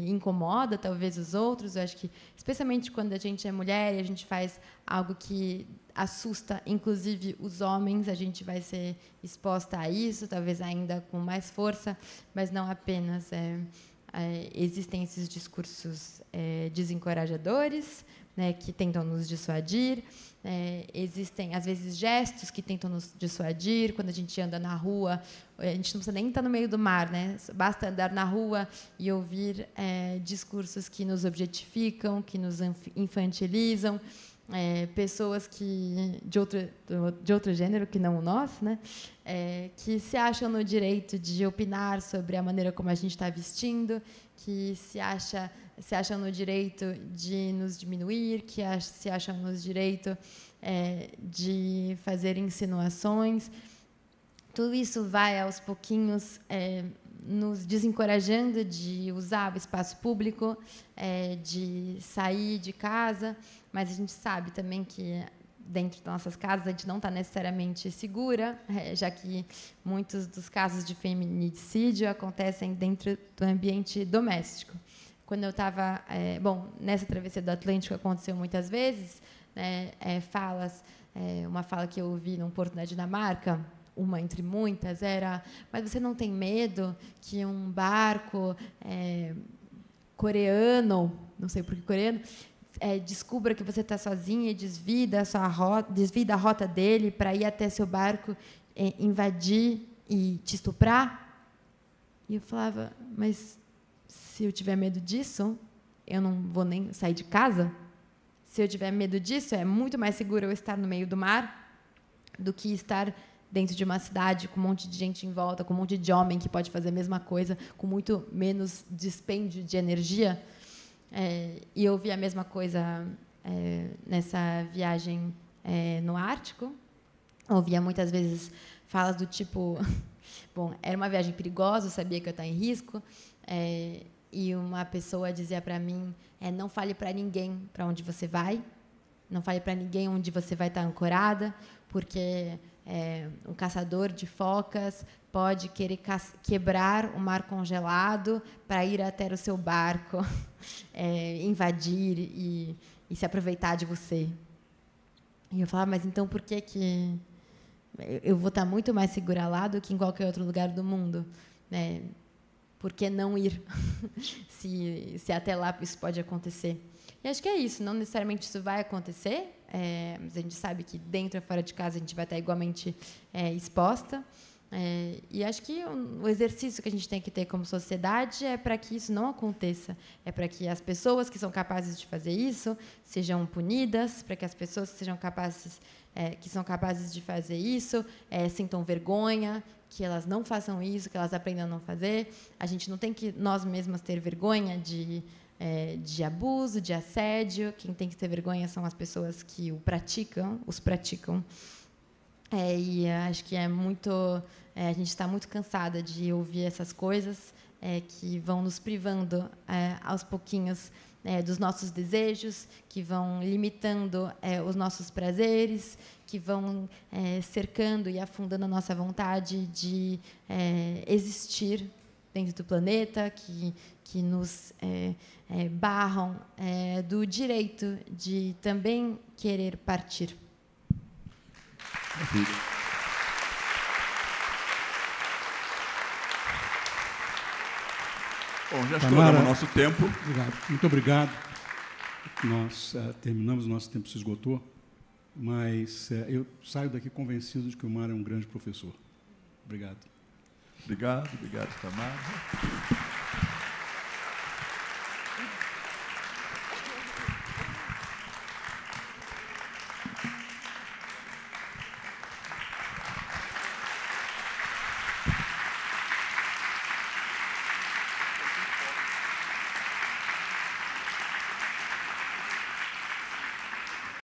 incomoda, talvez, os outros. Eu acho que, especialmente quando a gente é mulher e a gente faz algo que assusta, inclusive, os homens, a gente vai ser exposta a isso, talvez ainda com mais força, mas não apenas. Existem esses discursos desencorajadores, né, que tentam nos dissuadir. Existem, às vezes, gestos que tentam nos dissuadir. Quando a gente anda na rua, a gente não precisa nem estar no meio do mar, né? Basta andar na rua e ouvir discursos que nos objetificam, que nos infantilizam, pessoas de outro gênero que não o nosso, né? Que se acham no direito de opinar sobre a maneira como a gente está vestindo, que se acham no direito de nos diminuir, que se acham no direito de fazer insinuações. Tudo isso vai, aos pouquinhos, nos desencorajando de usar o espaço público, de sair de casa, mas a gente sabe também que dentro das nossas casas a gente não está necessariamente segura, já que muitos dos casos de feminicídio acontecem dentro do ambiente doméstico. quando eu estava... bom, nessa travessia do Atlântico aconteceu muitas vezes, né, uma fala que eu ouvi num porto na Dinamarca, uma entre muitas, era: mas você não tem medo que um barco coreano, não sei por que coreano, descubra que você está sozinha e desvia a rota dele para ir até seu barco, invadir e te estuprar? E eu falava: mas se eu tiver medo disso, eu não vou nem sair de casa? Se eu tiver medo disso, é muito mais seguro eu estar no meio do mar do que estar dentro de uma cidade com um monte de gente em volta, com um monte de homem que pode fazer a mesma coisa, com muito menos dispêndio de energia. E eu vi a mesma coisa nessa viagem no Ártico. Ouvia muitas vezes falas do tipo... Bom, era uma viagem perigosa, eu sabia que eu estava em risco, e uma pessoa dizia para mim: não fale para ninguém para onde você vai, não fale para ninguém onde você vai estar ancorada, porque um caçador de focas pode querer quebrar o mar congelado para ir até o seu barco, invadir e se aproveitar de você. E eu falava: mas então por que eu vou estar muito mais segura lá do que em qualquer outro lugar do mundo, né? Por que não ir, se até lá isso pode acontecer? E acho que é isso, não necessariamente isso vai acontecer, mas a gente sabe que dentro e fora de casa a gente vai estar igualmente exposta. E acho que o exercício que a gente tem que ter como sociedade é para que isso não aconteça, é para que as pessoas que são capazes de fazer isso sejam punidas, para que as pessoas que são capazes de fazer isso sintam vergonha, que elas não façam isso, que elas aprendam a não fazer. A gente não tem que nós mesmas ter vergonha de abuso, de assédio. Quem tem que ter vergonha são as pessoas que os praticam. E acho que a gente está muito cansada de ouvir essas coisas que vão nos privando aos pouquinhos dos nossos desejos, que vão limitando os nossos prazeres, que vão cercando e afundando a nossa vontade de existir dentro do planeta, que nos barram do direito de também querer partir. Bom, já estouramos o nosso tempo. Obrigado. Muito obrigado. Nós terminamos, o nosso tempo se esgotou, mas eu saio daqui convencido de que o Mário é um grande professor. Obrigado. Obrigado, Tamara.